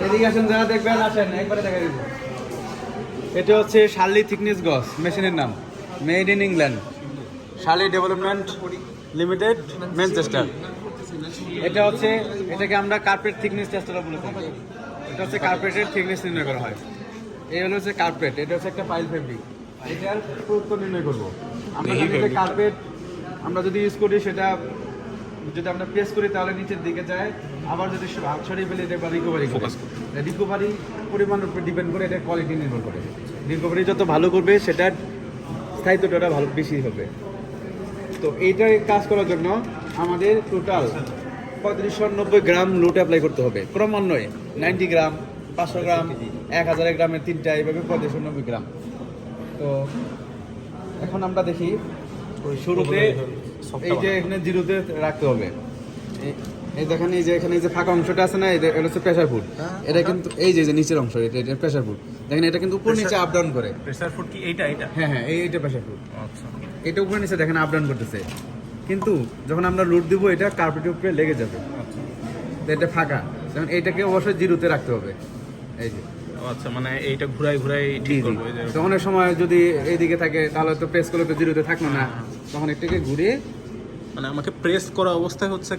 এদিকে আসেন, যারা দেখবেন আসেন, একবারে দেখা দিব। এটা হচ্ছে শার্লি থিকনেস গজ, মেশিনের নাম, made in England, Shirley development limited, Manchester. এটা হচ্ছে, এটাকে আমরা কার্পেট থিকনেস টেস্টার বলে থাকি। এটা হচ্ছে কার্পেটের থিকনেস নির্ণয় করা হয়। এই হলো হচ্ছে কার্পেট, এটা হচ্ছে একটা পাইল ফেব্রিক। এটার পুরুত্ব নির্ণয় করবো আমরা। যদি এটা কার্পেট আমরা যদি ইউজ করি, সেটা যদি আমরা প্রেস করি তাহলে নিচের দিকে যায়। আবার যদি হাত সরিয়ে ফেলে এটা রিকভারি রিকভারি পরিমাণের উপর ডিপেন্ড করে, এটা কোয়ালিটি নির্ভর করে। রিকভারি যত ভালো করবে সেটার স্থায়িত্বটা ভালো বেশি হবে। তো এইটার কাজ করার জন্য আমাদের টোটাল 3590 গ্রাম লুট অ্যাপ্লাই করতে হবে ক্রমান্বয়ে। 90 গ্রাম, 500 গ্রাম, 1000 গ্রামের তিনটা, এইভাবে 3590 গ্রাম। তো এখন আমরা দেখি শুরুতে এই যে এখানে জিরোতে রাখতে হবে। এই দেখেন, এই যে এখানে যে ফাঁকা অংশটা আছে না, এটা হচ্ছে প্রেসার ফুড। এটা কিন্তু এই যে নিচের অংশ, এটা প্রেসার ফুড। দেখেন এটা কিন্তু উপর নিচে আপ ডাউন করে। প্রেসার ফুড কি এইটা? হ্যাঁ হ্যাঁ, এইটা প্রেসার ফুড। আচ্ছা, এটা উপরে নিচে দেখেন আপ ডাউন করতেছে, কিন্তু যখন আমরা লোড দিব এটা কার্পেটের উপরে লেগে যাবে। আচ্ছা তো এটা ফাঁকা, তখন এইটাকে অবশ্যই জিরোতে রাখতে হবে। এই যে আচ্ছা, মানে এইটা ঘুরাই ঠিক করবো। তো অনেক সময় যদি এইদিকে থাকে তাহলে তো প্রেস করলে তো জিরোতে থাকলো না, তখন এটাকে ঘুরিয়ে মানে আমাকে প্রেস করা অবস্থায় হচ্ছে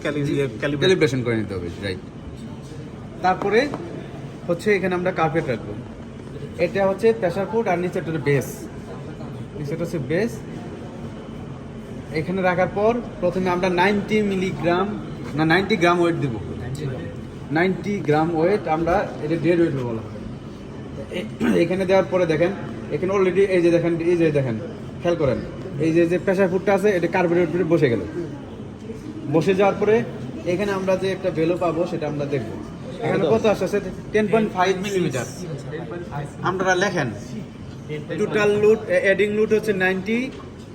ক্যালিব্রেশন করে নিতে হবে, রাইট। তারপরে হচ্ছে এখানে আমরা কার্পেট রাখবো। এটা হচ্ছে প্রেসার ফুড, আর নিচেটা হচ্ছে বেস। নিচেটা হচ্ছে বেস। এখানে রাখার পর প্রথমে আমরা 90 মিলিগ্রাম না 90 গ্রাম ওয়েট দেবো। 90 গ্রাম ওয়েট আমরা, এটা ডেড ওয়েট বলা হয়। এখানে দেওয়ার পরে দেখেন, এখানে অলরেডি এই যে দেখেন, এই যে দেখেন, খেয়াল করেন, এই যে প্রেসার ফুডটা আছে এটা কার্পেটের উপরে বসে গেল। বসে যাওয়ার পরে এখানে আমরা যে একটা ভ্যালু পাবো সেটা আমরা দেখবো। এখানে কত আসছে? 10.5 মিলিমিটার। আপনারা লেখেন টোটাল লুট, অ্যাডিং লুট হচ্ছে 90,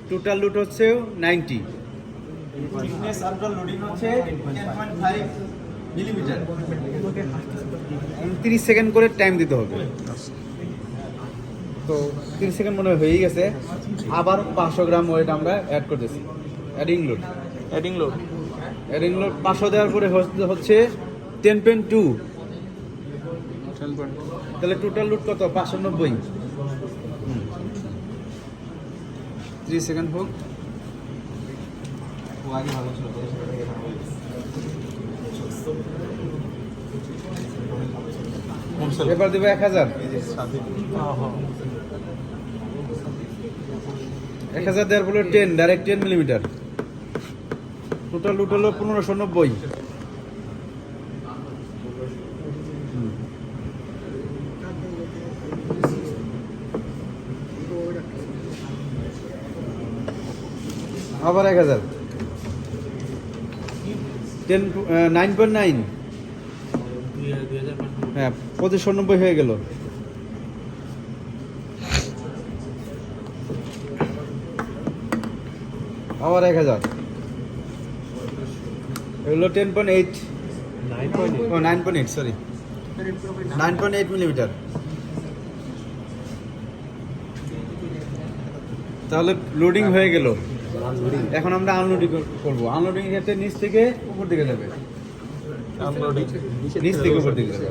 টোটাল লুট হচ্ছে 90, থিকনেস আফটার লোডিং হচ্ছে 10.5 মিলিমিটার। 30 সেকেন্ড করে টাইম দিতে হবে। তো 30 সেকেন্ড মনে হয়েই গেছে। আবার 500 গ্রাম ওয়েট আমরা অ্যাড করতেছি, অ্যাডিং লোড 500 দেওয়ার পরে হচ্ছে 10.2। তাহলে টোটাল লুট কত? 590। 3 সেকেন্ড হোক। এবার দেবো 1000। 1000 দেওয়ার পরে 10, ডাইরেক্ট 10 মিলিমিটার। টোটাল লুট হলো 1590। আবার 1000, 9.9। হ্যাঁ, 2590 হয়ে গেল। আবার 1000, এগুলো 10.8, 9.8, সরি 9.8 মিলিমিটার। তাহলে লোডিং হয়ে গেল। এখন আমরা আনলোডিং করবো। আনলোডিং ক্ষেত্রে নিচ থেকে উপর দিকে যাবে, নিচ থেকে উপর দিকে যাবে।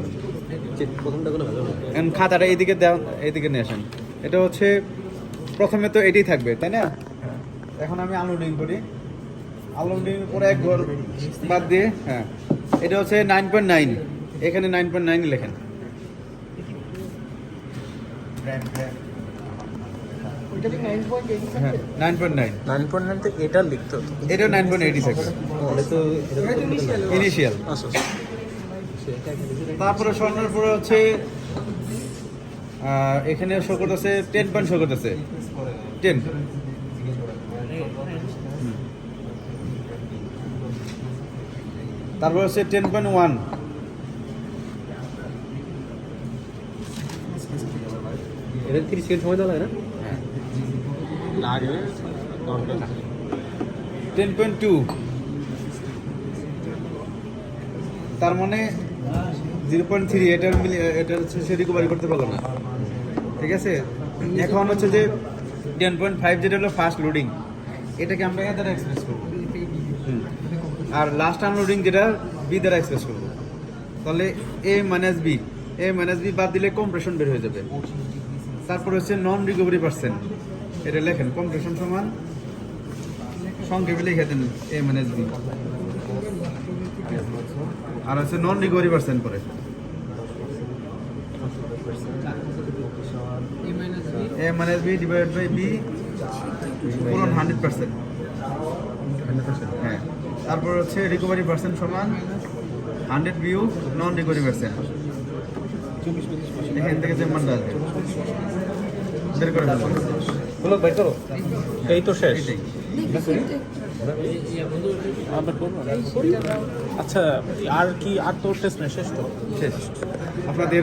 এখন খাতাটা এইদিকে দেওয়া, এইদিকে নিয়ে আসেন। এটা হচ্ছে প্রথমে তো এটাই থাকবে, তাই না? এখন আমি আনলোডিং করি। আনলোডিং করে এক ঘর বাদ দিয়ে, হ্যাঁ, এটা হচ্ছে 9.9। এখানে 9.9 লেখেন। হ্যাঁ, 9.9 তো এটা লিখতে হতো। এটা 9.8 থাকবে ইনিশিয়াল। তারপরে স্বর্ণের পরে হচ্ছে এখানে শো করতেছে 10 শো করতেছে 10। তারপর হচ্ছে 10.1। এটা 30 সেকেন্ড সময় দেওয়া লাগে না? 10.2। তার মানে 0.3। এটা হচ্ছে সে রিকভারি করতে পারলো না, ঠিক আছে। এখন হচ্ছে যে 10.5, যেটা হলো ফার্স্ট লোডিং, এটাকে আমরা এ দ্বারা এক্সপ্রেস করবো। আর লাস্ট আনলোডিং যেটা বি দ্বারা এক্সপ্রেস করবো। তাহলে A - B A minus B বাদ দিলে কম্প্রেশন বের হয়ে যাবে। তারপর হচ্ছে নন রিকভারি পার্সেন্ট, এটা লেখেন কম্প্রেশন সমান সংক্ষেপে লিখে দেন এ মাইনাস বি, আর হচ্ছে নন রিকভারি পার্সেন্ট পরে A minus B divide by B পূরণ 100%। হ্যাঁ, তারপর হচ্ছে রিকভারি পার্সেন্ট সমান 100 বিউ নন রিকভারি পার্সেন্ট। এখান থেকে যে মানটা আসবে বের করে ফেলবো। বলো বের করো, এই তো শেষ। এটাই। আচ্ছা আর কি, আর তো টেস্ট নেই, শেষ তো। শেষ। আপনাদের